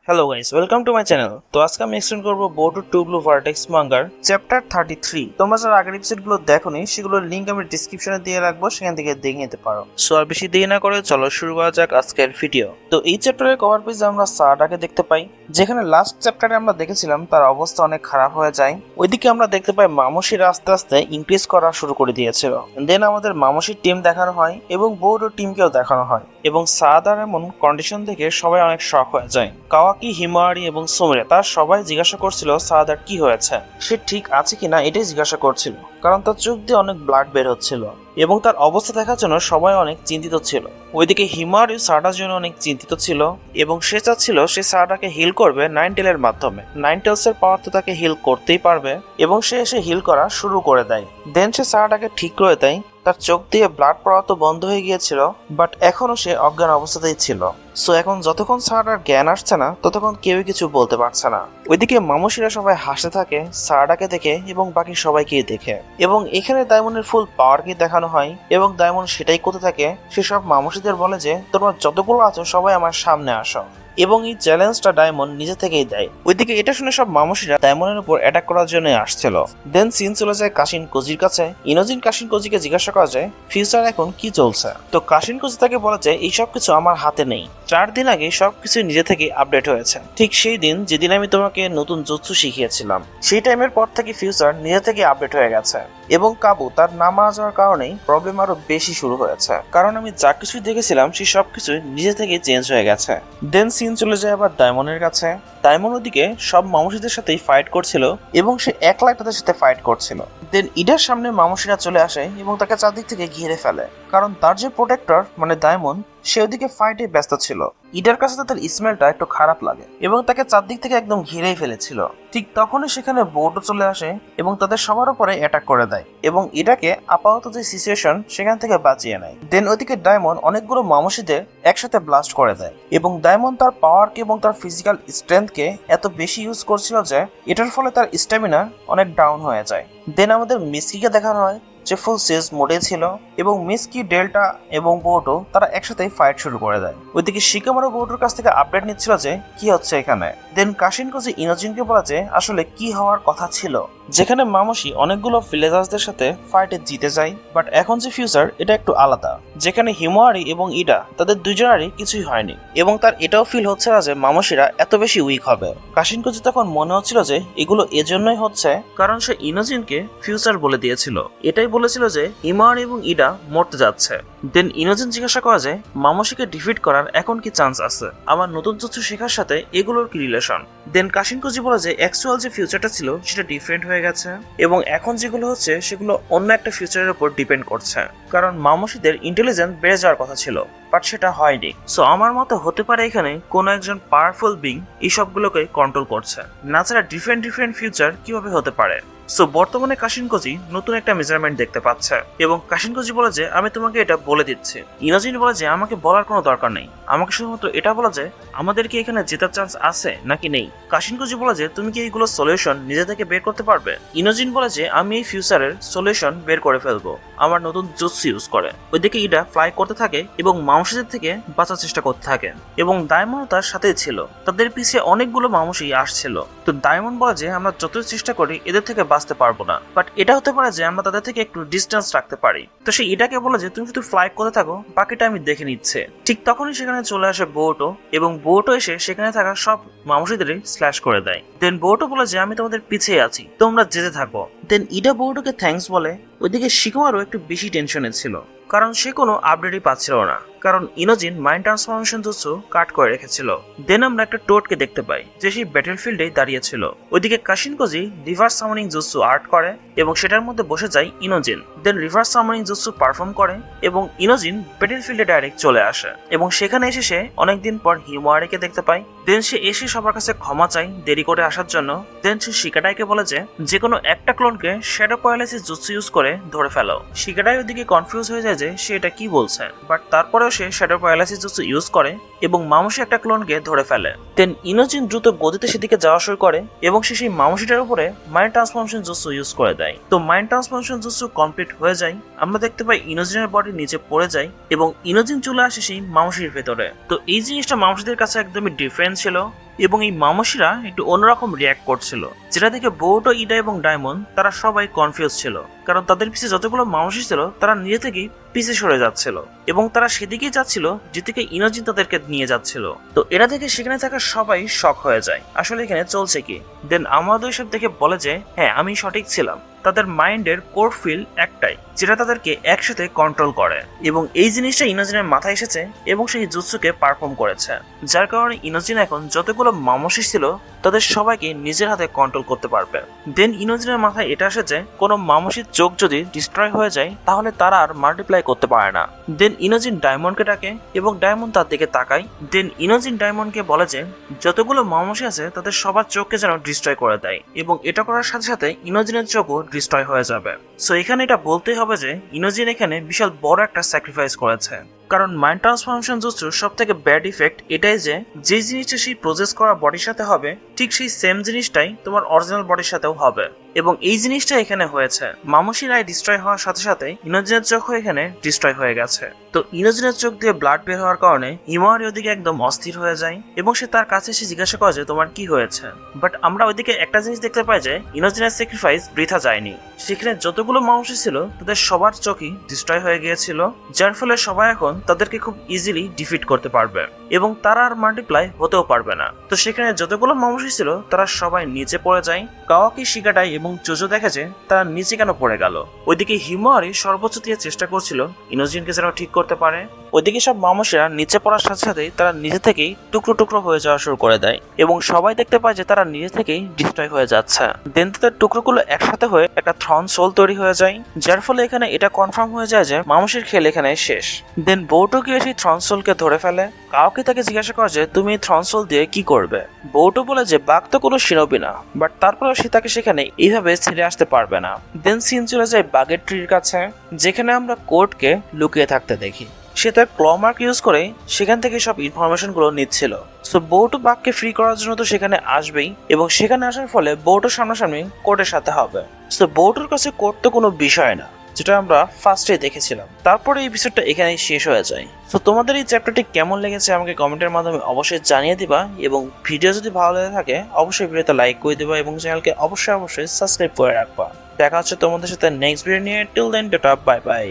Hello guys, welcome to my channel. তো আজকে আমি এক্সপ্লেন করবো বোর্ডো টু ব্লু ভার্টেক্স মাঙ্গার চ্যাপ্টার 33। তোমরা যারা আগের এপিসোডগুলো দেখোনি সেগুলোর লিঙ্ক আমি ডিসক্রিপশনে দিয়ে রাখবো, সেখান থেকে দেখে নিতে পারো। সো আর বেশি দেরি না করে চলো শুরু করা যাক আজকের ভিডিও। তো এই চ্যাপ্টারের কভার পেজে আমরা সারাটাকে দেখতে পাই, যেখানে লাস্ট চ্যাপ্টারে আমরা দেখেছিলাম তার অবস্থা অনেক খারাপ হয়ে যায়। ওইদিকে আমরা দেখতে পাই মামসিরা আস্তে আস্তে ইনক্রিজ করা শুরু করে দিয়েছিল। দেন আমাদের মামসির টিম দেখানো হয় এবং বোর্ডো টিমকেও দেখানো হয়, এবং সাদার এমন কন্ডিশন দেখে সবাই অনেক শক হয়ে যায়। কাওয়াকি, হিমাওয়ারি এবং সোমরে তার সবাই জিজ্ঞাসা করছিল সাদার কি হয়েছে, সে ঠিক আছে কিনা এটাই জিজ্ঞাসা করছিল, কারণ তার চোখ দিয়ে অনেক ব্লাড বের হচ্ছিল এবং তার অবস্থা দেখার জন্য সবাই অনেক চিন্তিত ছিল। ওইদিকে হিমাওয়ারি সারাটার জন্য অনেক চিন্তিত ছিল এবং সে চাচ্ছিল সে সারাটাকে হিল করবে নাইন টেলের মাধ্যমে। নাইন টেলসের পাওয়ার তো তাকে হিল করতেই পারবে, এবং সে এসে হিল করা শুরু করে দেয়। দেন সে সারাটাকে ঠিক করে দেয়। তার চোখ দিয়ে ব্লাড পড়া তো বন্ধ হয়ে গিয়েছিল, বাট এখনো সে অজ্ঞান অবস্থাতেই ছিল। সো এখন যতক্ষণ সারাটার জ্ঞান আসছে না ততক্ষণ কেউই কিছু বলতে পারছে না। ওইদিকে মামসিরা সবাই হাসতে থাকে সারাটাকে দেখে এবং বাকি সবাইকেই দেখে, এবং এখানে ডায়মন্ডের ফুল পাওয়ারকে দেখানো হয় এবং ডায়মন্ড সেটাই করতে থাকে। সে সব মামসিদের বলে যে তোমরা যতগুলো আছো সবাই আমার সামনে আসো, এবং এই চ্যালেঞ্জটা ডায়মন্ড নিজে থেকেই দেয়। ওইদিকে এটা শুনে সব মামসিরা ডায়মন্ডের উপর অ্যাটাক করার জন্য আসছিল। দেন সিন চলে যায় কাশিন কোজির কাছে। ইনোজিন কাশিন কোজিকে জিজ্ঞাসা করা যায় ফিউচার এখন কি চলছে। তো কাশিন কোজি তাকে বলে যে এই সব কিছু আমার হাতে নেই, 4 দিন আগে সবকিছু নিজে থেকে আপডেট হয়েছে, ঠিক সেই দিন যেদিন আমি তোমাকে নতুন জুৎসু শিখিয়েছিলাম। সেই টাইমের পর থেকে ফিউচার নিজে থেকে আপডেট হয়ে গেছে, এবং কাবু তার না মারা যাওয়ার কারণেই প্রবলেম আরো বেশি শুরু হয়েছে, কারণ আমি যা কিছু দেখেছিলাম সেই সবকিছু নিজে থেকে চেঞ্জ হয়ে গেছে। দেন সিন চলে যায় আবার ডায়মন্ডের কাছে। ডায়মন্ড ওদিকে সব মামসিদের সাথেই ফাইট করছিল এবং সে একলাই তাদের সাথে ফাইট করছিল। দেন ইডার সামনে মামসিরা চলে আসে এবং তাকে চারদিক থেকে ঘিরে ফেলে, কারণ তার যে প্রোটেক্টর মানে ডায়মন্ড সে ওদিকে ফাইটে ব্যস্ত ছিল। ইডার কাছে তাদের স্মেলটা একটু খারাপ লাগে এবং তাকে চারদিক থেকে একদম ঘিরেই ফেলেছিল। ঠিক তখনই সেখানে বোর্ডও চলে আসে এবং তাদের সবার উপরে অ্যাটাক করে দেয় এবং ইডাকে আপাতত যে সিচুয়েশন সেখান থেকে বাঁচিয়ে নেয়। দেন ওদিকে ডায়মন্ড অনেকগুলো মামসিদের একসাথে ব্লাস্ট করে দেয়, এবং ডায়মন্ড তার পাওয়ারকে এবং তার ফিজিক্যাল স্ট্রেংথকে এত বেশি ইউজ করছিল যে এটার ফলে তার স্ট্যামিনা অনেক ডাউন হয়ে যায়। দেন আমাদের মিস্কিকে দেখানো হয় যে ফুল সেজ মোডে ছিল, এবং মিস্কি, ডেল্টা এবং বোর্ডো তারা একসাথে ফাইট শুরু করে দেয়। ওইদিকে শিকামারু বোর্ডোর কাছ থেকে আপডেট নিচ্ছিল যে কি হচ্ছে এখানে। দেন কাশিন কোজি ইনোজিনকে বলা যে আসলে কি হওয়ার কথা ছিল, যেখানে মামসি অনেকগুলো ভিলেজার্সদের সাথে ফাইটে জিতে যায়, বাট এখন যে ফিউচার এটা একটু আলাদা, যেখানে হিমাওয়ারি এবং ইডা তাদের দুজনেরই কিছুই হয়নি, এবং তার এটাও ফিল হচ্ছে না যে মামসিরা এত বেশি উইক হবে। কাশিন কোজি তখন মনে হচ্ছিল যে এগুলো এজন্যই হচ্ছে কারণ সে ইনোজিনকে ফিউচার বলে দিয়েছিল, এটাই বলেছিল যে হিমাওয়ারি এবং ইডা মরতে যাচ্ছে। দেন ইনোজিন জিজ্ঞাসা করা যায় মামসিকে ডিফিট করার এখন কি চান্স আছে, আমার নতুন জুৎসু শেখার সাথে এগুলোর কি রিলেশন। দেন কাশিন কোজি বলে যে অ্যাকচুয়াল যে ফিউচারটা ছিল সেটা ডিফারেন্ট হয়ে গেছে, এবং এখন যেগুলো হচ্ছে সেগুলো অন্য একটা ফিউচারের উপর ডিপেন্ড করছে, কারণ মামসিদের ইন্টেলিজেন্স বেড়ে যাওয়ার কথা ছিল, বাট সেটা হয়নি। সো আমার মতে হতে পারে এখানে কোনো একজন পাওয়ারফুল বিং এই সবগুলোকে কন্ট্রোল করছে, না ছাড়া ডিফারেন্ট ডিফারেন্ট ফিউচার কিভাবে হতে পারে। সো বর্তমানে কাশিন কোজি নতুন একটা মেজারমেন্ট দেখতে পাচ্ছে, এবং কাশিন কোজি বলে যে আমি তোমাকে এটা বলে দিচ্ছি। ইনোজিন বলে যে আমাকে বলার কোনো দরকার নেই, আমাকে শুধুমাত্র এটা বলা যে আমাদের কি এখানে জেতার চান্স আছে নাকি নেই। কাশিন কোজি বলে যে তুমি কি এইগুলো সলিউশন নিজে থেকে বের করতে পারবে। ইনোজিন বলে যে আমি এই ফিউচারের সলিউশন বের করে ফেলবো আমার নতুন জুৎসু ইউজ করে। ওইদিকে ইডা ফ্লাই করতে থাকে এবং মামসিদের থেকে বাঁচার চেষ্টা করতে থাকে, এবং ডায়মন্ড তার সাথেই ছিল। তাদের পিছিয়ে অনেকগুলো মামসি আসছিল। তো ডায়মন্ড বলে যে আমরা যতই চেষ্টা করি এদের থেকে বাঁচতে পারবো না, বাট এটা হতে পারে যে আমরা তাদের থেকে একটু ডিস্টেন্স রাখতে পারি। তো সে এটাকে বলে যে তুমি শুধু ফ্লাই করতে থাকো, বাকিটা আমি দেখে নিচ্ছে। ঠিক তখনই সেখানে চলে আসে বোটো, এবং বোটো এসে সেখানে থাকা সব মামসিদেরই স্ল্যাশ করে দেয়। দেন বোটো বলে যে আমি তোমাদের পিছিয়ে আছি, তোমরা যেতে থাকো। দেন ইডা বোটোকে থ্যাঙ্কস বলে। ওইদিকে শিকুমারও একটু বেশি টেনশনে ছিল, কারণ সে কোনো আপডেটই পাচ্ছিল না, কারণ ইনোজিন মাইন্ড ট্রান্সফরমেশন জুৎসু কাট করে রেখেছিল। দেন আমরা একটা টোটকে দেখতে পাই যে সেই ব্যাটেলফিল্ডে দাঁড়িয়ে ছিল। ওইদিকে কাশিন কোজি রিভার্স সামনিং জুৎসু আর্ট করে এবং সেটার মধ্যে বসে যায় ইনোজিন। দেন রিভার্স সামনিং জুৎসু পারফর্ম করে এবং ইনোজিন ব্যাটেলফিল্ডে ডাইরেক্ট চলে আসে, এবং সেখানে এসে সে অনেকদিন পর হিমাওয়ারিকে দেখতে পায়। দেন সে এসে সবার কাছে ক্ষমা চায় দেরি করে আসার জন্য। দেন সে শিকাডাইকে বলে যে কোনো একটা ক্লোনকে শ্যাডো প্যারালাইসিস জুৎসু ইউজ করে ধরে ফেলো। শিকাডাই ওইদিকে কনফিউজ হয়ে যায় যে সে এটা কি বলছে, বাট তারপরেও সে শ্যাডো প্যারালাইসিস জুৎসু ইউজ করে এবং মামসি একটা ক্লোনকে ধরে ফেলে। দেন ইনোজিন দ্রুত গতিতে সেদিকে যাওয়া শুরু করে এবং সে সেই মামসিটার উপরে মাইন্ড ট্রান্সফরমেশন জুৎসু ইউজ করে দেয়। তো মাইন্ড ট্রান্সফরমেশন জুৎসু কমপ্লিট হয়ে যায়। আমরা দেখতে পাই ইনোজিনের বডি নিচে পড়ে যায় এবং ইনোজিন চলে আসে সেই মামসির ভেতরে। তো এই জিনিসটা মামসিদের কাছে একদমই ডিফারেন্ট ছিল, এবং এই মামসিরা একটু অন্যরকম রিয়াক্ট করছিল, যেটা দেখে বোর্টো, ইডা এবং ডায়মন্ড তারা সবাই কনফিউজ ছিল, কারণ তাদের পিছিয়ে যতগুলো মামসি ছিল তারা নিজে থেকেই পিছিয়ে সরে যাচ্ছিল এবং তারা সেদিকেই যাচ্ছিল যেদিকে ইনোজিন তাদেরকে নিয়ে যাচ্ছিল। তো এরা দেখে সেখানে থাকা সবাই শক হয়ে যায়, আসলে এখানে চলছে কি। দেন আমাদের সব দেখে বলে যে হ্যাঁ আমি সঠিক ছিলাম, তাদের মাইন্ডের কোর ফিল একটাই যেটা তাদেরকে একসাথে কন্ট্রোল করে, এবং এই জিনিসটা ইনোজিনের মাথায় এসেছে এবং সেই জুৎসুকে পারফর্ম করেছে, যার কারণে ইনোজিন এখন যতগুলো মামসি ছিল তাদের সবাইকে নিজের হাতে কন্ট্রোল করতে পারবে। দেন ইনোজিনের মাথায় এটা আসে যে কোনো মামসির চোখ যদি ডিস্ট্রয় হয়ে যায় তাহলে তারা আর মাল্টিপ্লাই করতে পারে না। দেন ইনোজিন ডায়মন্ডকে ডাকে এবং ডায়মন্ড তার দিকে তাকায়। দেন ইনোজিন ডায়মন্ডকে বলে যে যতগুলো মামসি আছে তাদের সবার চোখকে যেন ডিস্ট্রয় করে দেয়, এবং এটা করার সাথে সাথে ইনোজিনের চোখও ডিস্ট্রয় হয়ে যাবে। সো এখানে এটা বলতেই হবে যে ইনোজিন এখানে বিশাল বড় একটা স্যাক্রিফাইস করেছে, কারণ মাইন্ড ট্রান্সফরমেশন জুৎসুর সব থেকে ব্যাড ইফেক্ট এটাই যে যে জিনিসটা সেই প্রসেস করা বডির সাথে হবে ঠিক সেই সেম জিনিসটাই তোমার অরিজিনাল বডির সাথেও হবে, এবং এই জিনিসটা এখানে হয়েছে। মামসির আই ডিস্ট্রয় হওয়ার সাথে সাথে ইনোজিনের চোখও এখানে ডিস্ট্রয় হয়ে গেছে। তো ইনোজিনের চোখ দিয়ে ব্লাড বের হওয়ার কারণে হিমাওয়ারি ওদিকে একদম অস্থির হয়ে যায় এবং সে তার কাছে এসে জিজ্ঞাসা করে যে তোমার কি হয়েছে। বাট আমরা ওইদিকে একটা জিনিস দেখতে পাই যে ইনোজিনের স্যাক্রিফাইস বৃথা যায়নি, সেখানে যতগুলো মামসি ছিল তাদের সবার চোখই ডিস্ট্রয় হয়ে গিয়েছিল, যার ফলে সবাই এখন তাদেরকে খুব ইজিলি ডিফিট করতে পারবে এবং তারা আর মাল্টিপ্লাই হতেও পারবে না। তো সেখানে যতগুলো মামসি ছিল তারা সবাই নিচে পড়ে যায়। কাওয়াকি, শিগাটাই এবং জোজো দেখে যে তারা নিচে কেন পড়ে গেল। ওইদিকে হিমাওয়ারি সর্বোচ্চ দিয়ে চেষ্টা করছিল ইনোজিনকে যেন ঠিক করতে পারে। ওইদিকে সব মামসিরা নিচে পড়ার সাথে সাথেই তারা নিজে থেকেই টুকরো টুকরো হয়ে যাওয়া শুরু করে দেয় এবং সবাই দেখতে পায় যে তারা নিজে থেকেই ডিস্ট্রয় হয়ে যাচ্ছে। দেন তাদের টুকরোগুলো একসাথে হয়ে একটা থ্রন সোল তৈরি হয়ে যায়, যার ফলে এখানে এটা কনফার্ম হয়ে যায় যে মামসির খেল এখানে শেষ। দেন বৌটো গিয়ে সেই থ্রন সোলকে ধরে ফেলে। কাওয়াকি তাকে জিজ্ঞাসা করে যে তুমি থ্রন সোল দিয়ে কি করবে। বৌটো বলে যে বাঘ তো কোনো শিরোবি না, বাট তারপরেও সে তাকে সেখানে এইভাবে ছেড়ে আসতে পারবে না। দেন সিন চলে যায় বাঘের ট্রির কাছে, যেখানে আমরা কোর্টকে লুকিয়ে থাকতে দেখি। সে তার ক্ল মার্ক ইউজ করে সেখান থেকে সব ইনফরমেশন গুলো নিচ্ছিল। সো বৌটো বাঘকে ফ্রি করার জন্য তো সেখানে আসবেই, এবং সেখানে আসার ফলে বৌটো সামনাসামনি কোর্টের সাথে হবে। সো বৌটোর কাছে কোর্ট তো কোনো বিষয় না, যেটা আমরা ফার্স্টে দেখেছিলাম। তারপরে এই এপিসোডটা এখানেই শেষ হয়ে যায়। তো তোমাদের এই চ্যাপ্টারটি কেমন লেগেছে আমাকে কমেন্টের মাধ্যমে অবশ্যই জানিয়ে দিবা, এবং ভিডিও যদি ভালো লেগে থাকে অবশ্যই ভিডিওতে লাইক করে দিবা এবং চ্যানেলকে অবশ্যই সাবস্ক্রাইব করে রাখবা। দেখা হচ্ছে তোমাদের সাথে নেক্সট ভিডিও নিয়ে। Till then tata, bye by.